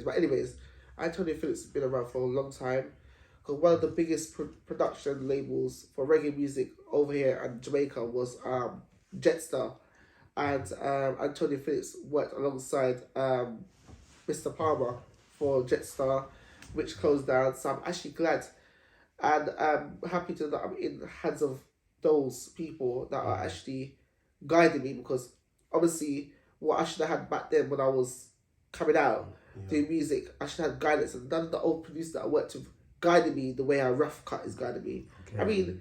But anyways, Antonio Phillips has been around for a long time. Because one of the biggest production labels for reggae music over here in Jamaica was Jetstar. And Antonio Phillips worked alongside Mr. Palmer for Jetstar, which closed down. So I'm actually glad and I'm happy to know that I'm in the hands of those people that are actually guiding me, because obviously what I should have had back then when I was coming out doing music, I should have had guidance, and none of the old producers that I worked with guided me the way our Rough Cut is guiding me. Okay. I mean,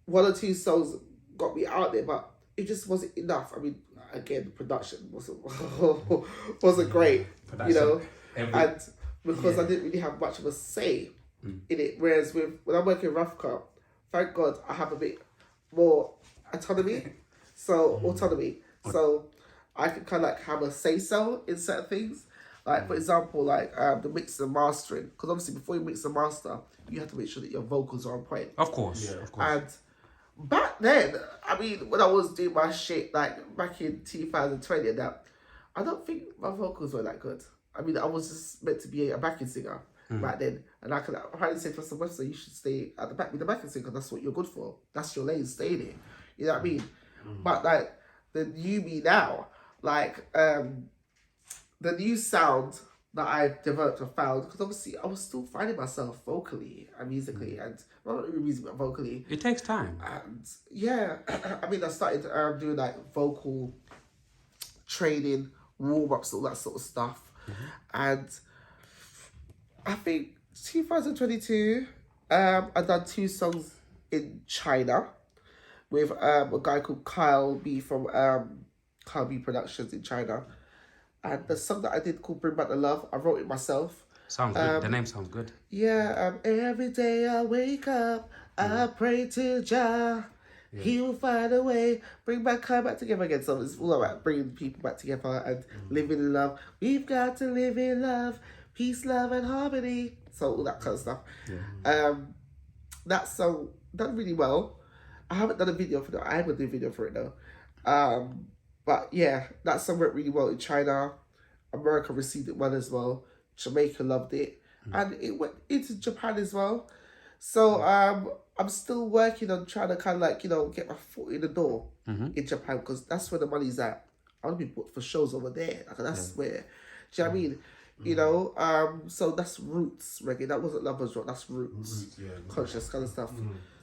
one or two songs got me out there, but it just wasn't enough. I mean, again, the production wasn't great, production, and because I didn't really have much of a say in it. Whereas when I'm working Rough Cut, thank God I have a bit more autonomy. So I can kind of like have a say so in certain things. Like for example, like the mix and mastering, because obviously before you mix and master, you have to make sure that your vocals are on point. Of course. And back then, I mean, when I was doing my shit, like back in 2020 and that, I don't think my vocals were that good. I mean, I was just meant to be a backing singer back then. And I could apparently say to Mr. Webster, you should stay at the back with the backing singer, that's what you're good for. That's your lane, stay there. You know what I mean? But like, the new me now, like, the new sound that I've developed and found, because obviously I was still finding myself vocally and musically, and well, not really musically, but vocally. It takes time. And yeah, I mean, I started doing like vocal training, warm-ups, all that sort of stuff. And I think 2022, I done 2 songs in China with a guy called Kyle B from Kyle B Productions in China. And the song that I did called Bring Back the Love, I wrote it myself. Sounds good. The name sounds good. Yeah, every day I wake up, I pray to Jah. He will find a way, come back together again. So it's all about bringing people back together and living in love. We've got to live in love, peace, love, and harmony. So all that kind of stuff. That song done really well. I haven't done a video for that. I am going to do a video for it though. But yeah, that song went really well in China. America received it well as well. Jamaica loved it. And it went into Japan as well. So I'm still working on trying to kind of like, get my foot in the door in Japan, because that's where the money's at. I want to be booked for shows over there. Like, that's where, do you know what I mean? So that's roots reggae. That wasn't Lovers Rock, that's roots. Conscious kind of stuff.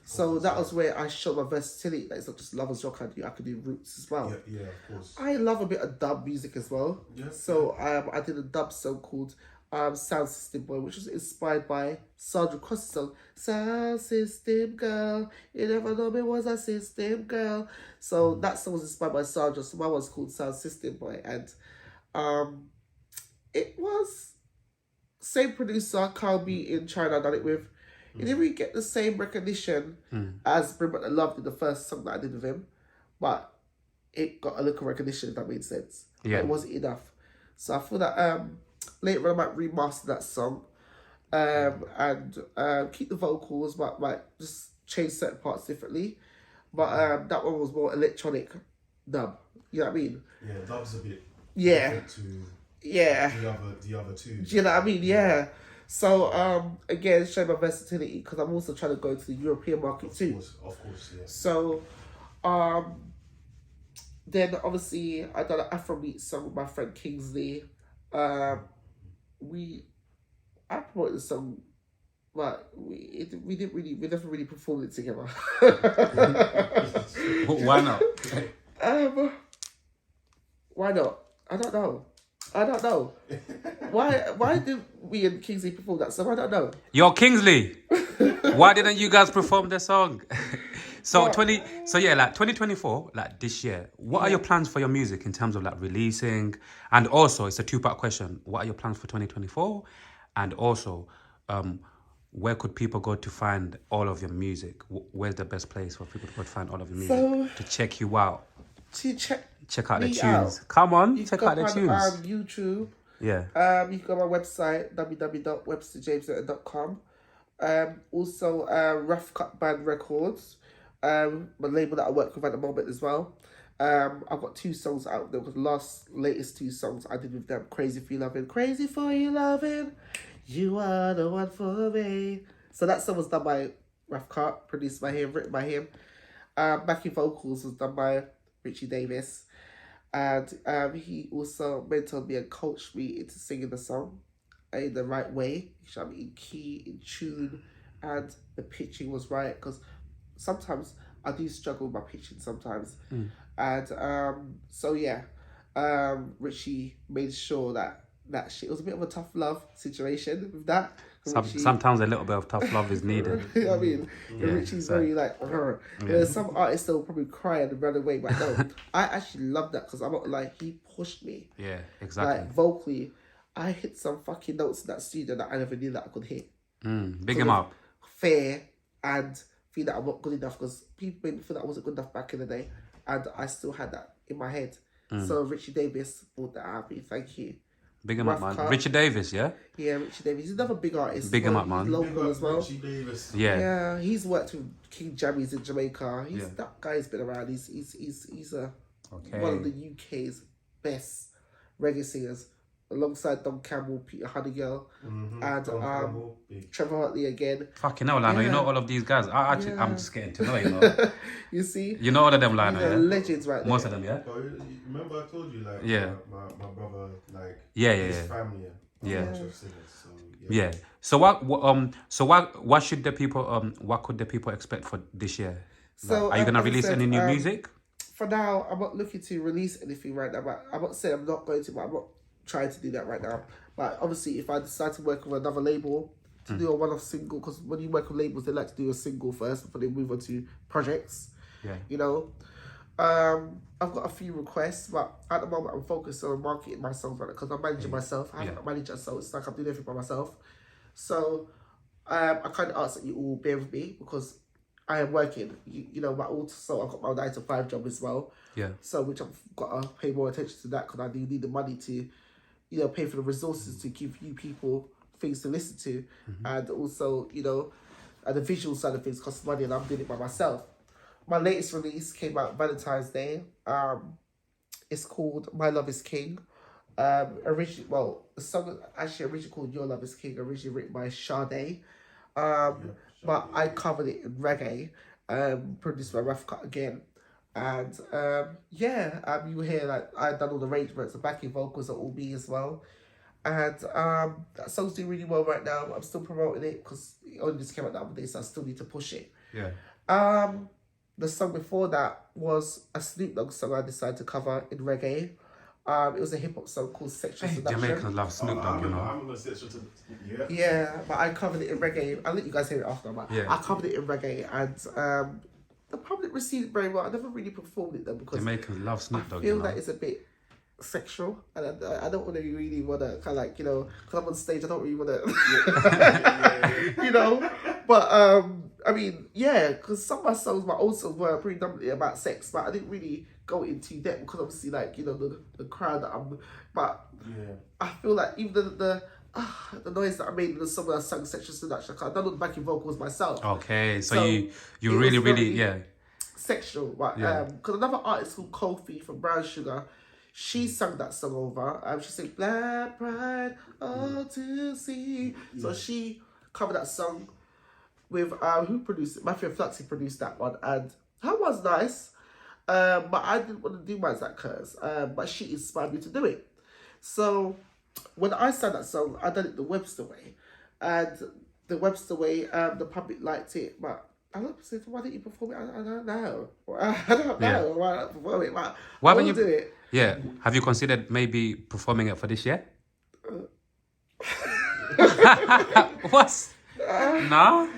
So that was where I showed my versatility. That it's not just Lovers Rock, I could do roots as well. Yeah, of course. I love a bit of dub music as well. Yeah. So I did a dub song called Sound System Boy, which was inspired by Sandra Cross's song, Sound System Girl, you never know me was a system girl. So that song was inspired by Sandra, so my one's called Sound System Boy. And it was same producer, Carl B in China, I done it with. He didn't really get the same recognition as Bring Back the Love did, the first song that I did with him, but it got a little recognition, if that made sense. Yeah. It wasn't enough. So I feel that later on I might remaster that song and keep the vocals, but might just change certain parts differently. But that one was more electronic dub. You know what I mean? Yeah, dub's a bit different to the other two. Do you know what I mean? Yeah. So again, show my versatility, because I'm also trying to go to the European market too. Of course, yeah. So then obviously I done an Afrobeat song with my friend Kingsley. I promoted the song, but we never really performed it together. Why not? Why not? I don't know. Why did we and Kingsley perform that song? I don't know. Yo, Kingsley, why didn't you guys perform the song? Like 2024, like this year, what are your plans for your music in terms of like releasing? And also, it's a 2-part question. What are your plans for 2024? And also, where could people go to find all of your music? Where's the best place for people to go to find all of your music? To check you out. To check out the tunes. Out. Come on, check out the tunes. YouTube. Yeah. You can go on my website, www.websterjamesletter.com. Also, Rough Cut Band Records, my label that I work with at the moment as well. I've got 2 songs out there because the latest 2 songs I did with them, Crazy for You Loving, Crazy for You Loving, You Are the One for Me. So that song was done by Raf Cart, produced by him, written by him. Backing vocals was done by Richie Davis. And he also mentored me and coached me into singing the song in the right way. He showed me in key, in tune, and the pitching was right. Because sometimes I do struggle with my pitching sometimes. And so yeah, Richie made sure that shit, it was a bit of a tough love situation with that. Sometimes a little bit of tough love is needed. I mean, Richie's very like, there's some artists that will probably cry and run away, but no, I actually love that because I'm not like, he pushed me. Yeah, exactly. Like vocally, I hit some fucking notes in that studio that I never knew that I could hit. Big him up. Fair and feel that I'm not good enough because people made me feel that I wasn't good enough back in the day, and I still had that in my head. So Richie Davis brought that out of me. Thank you. Big him up, man. Richard Davis, yeah? Yeah, Richie Davis. He's another big artist. Big him up, man. Local as well. Richie Davis. Yeah. Yeah, he's worked with King Jammies in Jamaica. That guy's been around. He's one of the UK's best reggae singers, alongside Don Campbell, Peter Honeygirl, and Trevor Hartley again. Fucking hell, Lionel. You know all of these guys. I'm just getting to know you, know. You see? You know all of them, Lionel, yeah? Legends right there. Most of them, yeah? But remember I told you, like, my brother, like, Yeah. his family, Yeah. bunch of singers, so, Yeah. So what should the people what could the people expect for this year? So are you gonna as I release said, any new music? For now, I'm not looking to release anything right now. But I'm not saying I'm not going to, but I'm not trying to do that right now. But obviously, if I decide to work with another label to do a one-off single, because when you work with labels, they like to do a single first before they move on to projects. Yeah. You know, I've got a few requests, but at the moment I'm focused on marketing my songs right now because I'm managing myself. I haven't managed it, so it's like I'm doing everything by myself. So I kind of ask that you all bear with me because I am working. You know, but also I've got my 9 to 5 job as well. Yeah. So which I've got to pay more attention to that because I do need the money to, you know, pay for the resources to give you people things to listen to, and also, you know, and the visual side of things costs money, and I'm doing it by myself. My latest release came out Valentine's Day. It's called My Love Is King. The song actually originally called Your Love Is King, originally written by Sade. But I covered it in reggae, produced by Raf Cut again. And you will hear like I've done all the arrangements, the backing vocals are all me as well. And that song's doing really well right now. I'm still promoting it because it only just came out the other day, so I still need to push it. Yeah. The song before that was a Snoop Dogg song I decided to cover in reggae. It was a hip hop song called Sexual Seduction. Jamaicans love Snoop Dogg, you know. I'm gonna say yeah. Yeah, but I covered it in reggae. I'll let you guys hear it after, but I covered it in reggae, and the public received it very well. I never really performed it though because Jamaicans love Snoop Dogg. I feel that it's a bit sexual, and I don't want to really want to kind of like, you know, come on stage. I don't really want to, you know. But I mean, yeah, because some of my songs, my old songs were predominantly about sex, but I didn't really go into depth because obviously, like, you know, the crowd that I'm. But I feel like even the noise that I made in the song that I sang Sexual Seduction, I've done all the backing vocals myself. Okay, so you really sexual, but because another artist called Kofi from Brown Sugar, she sang that song over. She sang Black Pride, all to see. So she covered that song with who produced it? Matthew Fluxy produced that one, and that was nice. But I didn't want to do mine like hers. But she inspired me to do it. So when I sang that song, I done it the Webster way, and the Webster way, the public liked it, but I don't know, why didn't you perform it? I don't know. I don't know why I don't perform it. But why I will do it. Yeah. Have you considered maybe performing it for this year? What? No?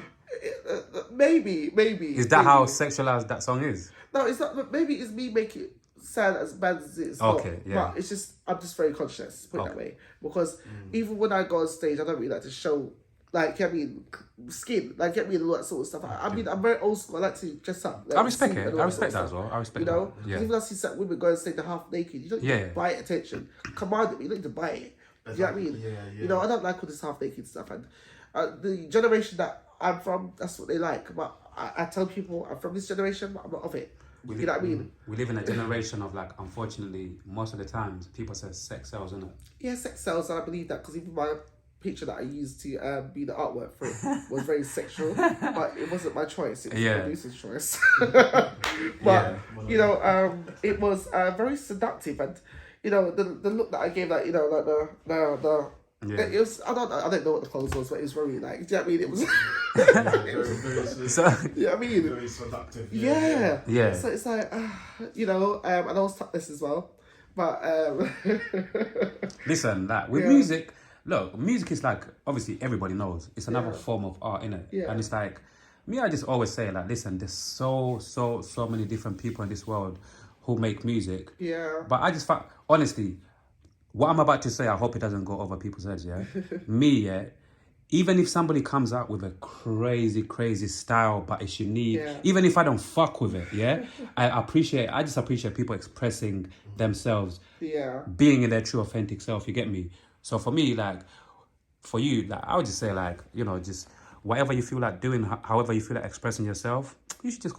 Maybe. Is that how sexualized that song is? No, it's not. Maybe it's me making it sound as bad as it's okay, not. But it's just, I'm just very conscious, put it that way. Because even when I go on stage, I don't really like to show, like, I mean, skin, like, get me all that sort of stuff. I mean, I'm very old school. I like to dress up. Like, I respect it. I respect that as well. I respect that. You know? Yeah. Even I see some women go on stage, they're half naked. You don't need to buy it attention. Command it, you don't need to buy it. Do you know what I mean? Yeah. You know, I don't like all this half naked stuff. And the generation that I'm from, that's what they like. But I tell people I'm from this generation, but I'm not of it. You know what I mean? We live in a generation of like, unfortunately, most of the times people say sex sells, isn't it? Yeah, sex sells, and I believe that because even my picture that I used to be the artwork for it was very sexual, but it wasn't my choice. It was the producer's choice. But you know, it was very seductive, and you know the look that I gave, like you know, like the it was I don't know what the clothes was, but it was very like, do you know what I mean? It was. So, Yeah, I mean, very seductive. Yeah. So it's like, you know, and I was topless as well, but listen, like with music, look, music is like, obviously everybody knows it's another form of art, innit? Yeah. And it's like, me, I just always say like, listen, there's so many different people in this world who make music. Yeah. But I just honestly, what I'm about to say, I hope it doesn't go over people's heads, yeah? Me, yeah? Even if somebody comes out with a crazy style, but it's unique, even if I don't fuck with it, yeah? I just appreciate people expressing themselves, being in their true authentic self, you get me? So for me, like, for you, like, I would just say like, you know, just whatever you feel like doing, however you feel like expressing yourself, you should just